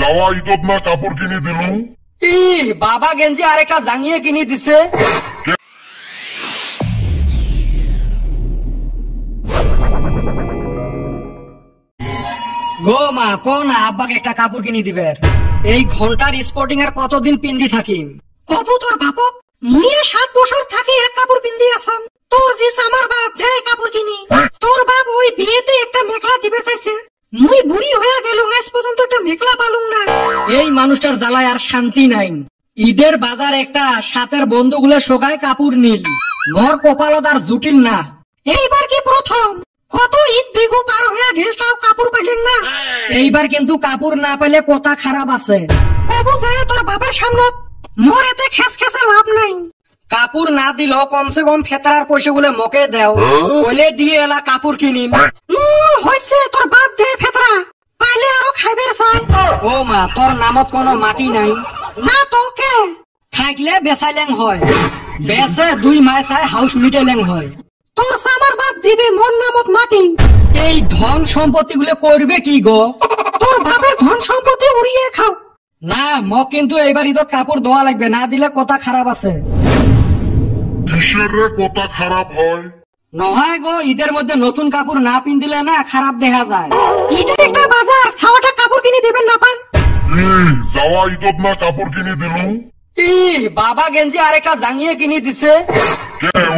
যাওয়া ঈদত না কাপড় কিনে দিলুম। বাবা গেঞ্জি আরেকটা জাঙিয়ে কিনে দিছে। গো মা কোন আব্বাকে একটা কাপড় কিনে দিবে। এই ঘন্টার স্পোর্টিং এর কতদিন পিন্দি থাকিম। কবু তোর বাপক মুইয়ে 7 বছর থাকি এক কাপড় পিন্দি আসম। তোর জিস আমার বাপ দেয় কাপড় কিনি। তোর বাপ ওই বিয়েতে একটা মেখলা দিবে চাইছে। মুই বুড়ি হয়ে গেল আজ পর্যন্ত একটা মেখলা পালুম না। এই মানুষটার জ্বালায় আর শান্তি নাই। ঈদের বাজার একটা সাতের বন্ধুগুলো শোকায় কাপড় নীল। মোর কপালত আর জুটিল না। এইবার কি প্রথম কত ঈদ বিহু পার হয়ে গেল তাও কাপড় পাইলেন না। এইবার কিন্তু কাপড় না পেলে কথা খারাপ আছে। কবু যায় তোর বাবার সামনে মোর এতে খেস খেসে লাভ নাই। কাপড় না দিল কমসে কম ফেতার পয়সা গুলো মকে দেও, বলে দিয়ে এলা কাপড় কিনিম। হয়েছে তোর বাপ দে ফেতরা পাইলে আরো খাইবের চাই। ও মা তোর নামত কোনো মাটি নাই না তোকে থাকলে বেচাইলেং হয়। বেচে 2 মাস চাই হাউস মিটেলেং হয়। তোর সামার বাপ দিবে মোর নামত মাটি। এই ধন সম্পত্তি গুলো করবে কি গো? তোর বাপের ধন সম্পত্তি উড়িয়ে খাও। না মক কিন্তু এইবার ঈদত কাপড় দেওয়া লাগবে, না দিলে কথা খারাপ আছে। কিসের কথা খারাপ হয়? নহয় গো ঈদের মধ্যে নতুন কাপড় না পিন্দিলে না খারাপ দেখা যায়। ঈদের একটা বাজার ছাওয়াটা কাপড় কিনে দিবেন না পান। যাওয়া ঈদত না কাপড় কিনে দিলুম। বাবা গেঞ্জি আরেকটা জাঙিয়ে কিনে দিছে।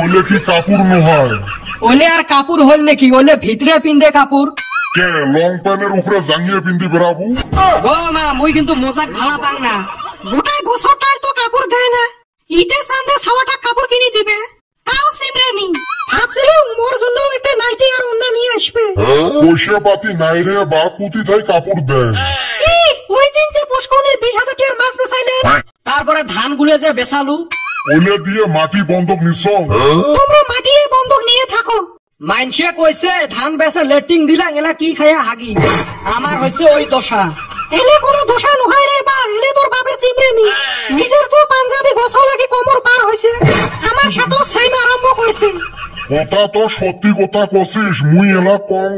ওলে কি কাপড় নহয়? ওলে আর কাপড় হল নাকি? ওলে ভিতরে পিন্দে কাপড়। লং প্যান্টের উপরে জাঙিয়ে পিন্দি বেড়াবো? গো মা মুই কিন্তু মজাক ভালা পাং না। গোটাই বছরটাই তো কাপড় দেয় না। ঈদে সান্দে ছাওয়াটা কাপড় কিনে দিবে তাও সিমরেমি। ভাবছিলাম মোর জন্য একটা নাইটি আর ওন্না নিয়ে আসবে। পয়সা পাতি নাই রে বা কুতি তাই কাপড় দেয়। ওই দিন যে পুষ্করণের 20,000 টাকার মাছ বেচাইলেন, তারপরে ধান গুলে যে বেচালু, ওলে দিয়ে মাটি বন্ধক নিছ। তোমরা মাটি বন্ধক নিয়ে থাকো। মাইনসে কইছে ধান বেচে লেটিং দিলাম, এলা কি খাইয়া হাগি। আমার হয়েছে ওই দশা। এলে কোনো দোষা নহয় রে বা, এলে তোর বাপের চিমরেমি। নিজের তো পাঞ্জাবি গোছল লাগি কোমর পার হয়েছে, আমার সাথেও সেম আরম্ভ করেছে। কথা তো সত্যি কথা কছিস। মুই এলা কম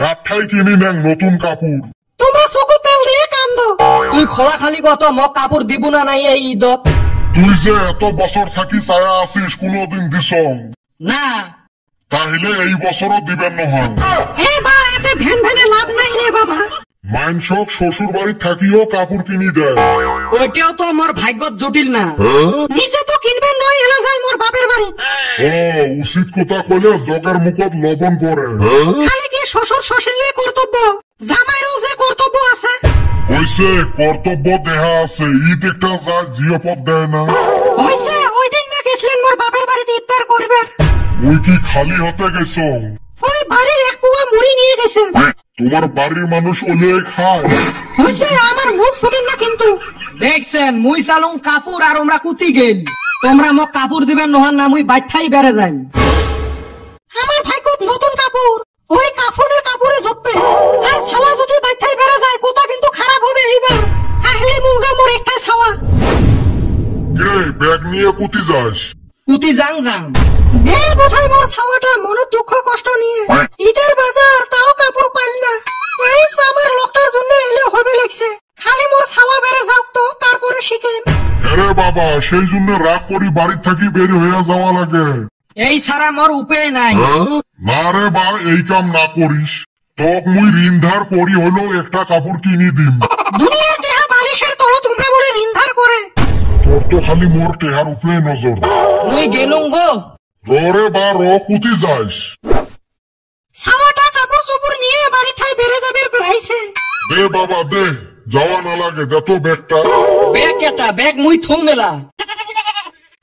কাঠাই কিনি নেন নতুন কাপড়। তোমরা চকু তেল দিয়ে কান্দো। তুই খোলা খালি কত মক কাপড় দিব না নাই এই ঈদত? তুই যে এত বছর থাকি চায়া আছিস কোনদিন দিস না? তাহলে এই বছরও দিবেন নহয়। বা এতে ভ্যান ভ্যানে লাভ নাই রে বাবা। মাইনসক শ্বশুর বাড়ি থাকিও কাপড় কিনি দেয়। ওইটাও তো আমার ভাগ্যত জটিল না। নিজে তো কিনবেন নয়, এলা যায় মোর বাপের বাড়ি। উচিত কথা কইলে জগের মুখত লবণ পড়ে। খালি কি শ্বশুর শ্বশুরের কর্তব্য, জামাইরও যে কর্তব্য আছে। হইছে কর্তব্য দেহা আছে, ঈদ একটা যায় জিয়পদ দেয় না। হইছে ওই দিন না গেছিলেন মোর বাপের বাড়িতে ইফতার করবে। মুই কি খালি হতে গেছ? ওই বাড়ির এক কুয়া মুড়ি নিয়ে গেছে। তোমার বাড়ির মানুষ ওলে খায়। হইছে আমার মুখ ছুটেন না কিন্তু। দেখছেন মুই চালুং কাপড় আর আমরা কুতি গেল। তোমরা মক কাপড় দিবেন নহন না, মুই বাইঠাই বেড়ে যাই। আমার ভাইকত নতুন কাপড় ওই কাফনের কাপড়ে ঝুঁকবে। আর ছাওয়া যদি বাইঠাই বেড়ে যায় কথা কিন্তু খারাপ হবে এইবার। তাহলে মুঙ্গা মোর একটা ছাওয়া। ব্যাগ নিয়ে কুতি যাস? কুতি যাং যাং গেল বোধহয় মোর ছাওয়াটা মনে দুঃখ কষ্ট নিয়ে। ঈদের বাজার তাও কাপড় পাইল না। এই আমার লোকটার জন্য এলে হবে লাগছে। খালি মোর ছাওয়া বেড়ে যাওক তো তারপরে শিখেন। আরে বাবা সেই জন্য রাগ করি বাড়ি থাকি বের হয়ে যাওয়া লাগে। এই ছাড়া মোর উপায় নাই। না রে বা এই কাম না করিস। তক মুই ঋণ ধার করি হলো একটা কাপড় কিনি দিম। দুনিয়ার দেহা বালিশের তল তোমরা বলে ঋণ ধার করে। তোর তো খালি মোর টেহার উপরে নজর। মুই গেলুম গো। রে বা কুতি যাস? ছাওয়াটা কাপড় চোপড় নিয়ে বাড়ি থাই বেড়ে যাবে বেড়াইছে। দে বাবা দে, যাওয়া না লাগে যত ব্যাগটা। ব্যাগ কেটা? ব্যাগ মুই থুম মেলা।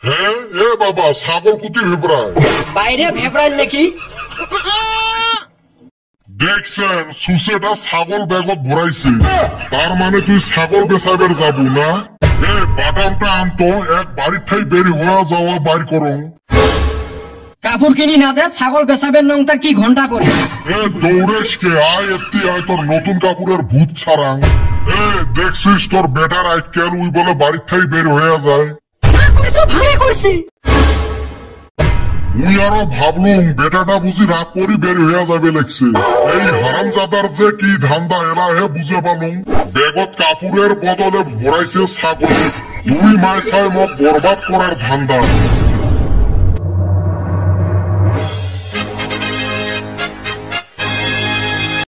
হ্যাঁ এ বাবা ছাগল কুতি ভেবরায়। বাইরে ভেবরাইল নাকি? দেখছেন সুসেটা ছাগল ব্যাগত ভরাইছে। তার মানে তুই ছাগল বেচাবের যাবো না? বাদামটা আনতো এক বাড়ির ঠাই বের হওয়া যাওয়া বাইর করো। কাপড় কিনি না দে ছাগল বেচাবেন নং তা কি ঘন্টা করে? দৌড়েস কে আয় এত্তি আয় তোর নতুন কাপড়ের ভূত ছাড়াং। দেখছিস তোর বেটার আয় কেন উই বলে বাড়ির ঠাই বের হয়ে যায়। ভালো করছে। মুই আরো ভাবলুম বেটাটা বুঝি রাগ করি বের হইয়া যাবে লেগছে। এই হারামজাদার যে কি ধান্দা এলা হে বুঝে পালুম। বেগত কাপড়ের বদলে ভরাইছে ছাগল। 2 মাস হয় মোক বরবাদ করার ধান্দা।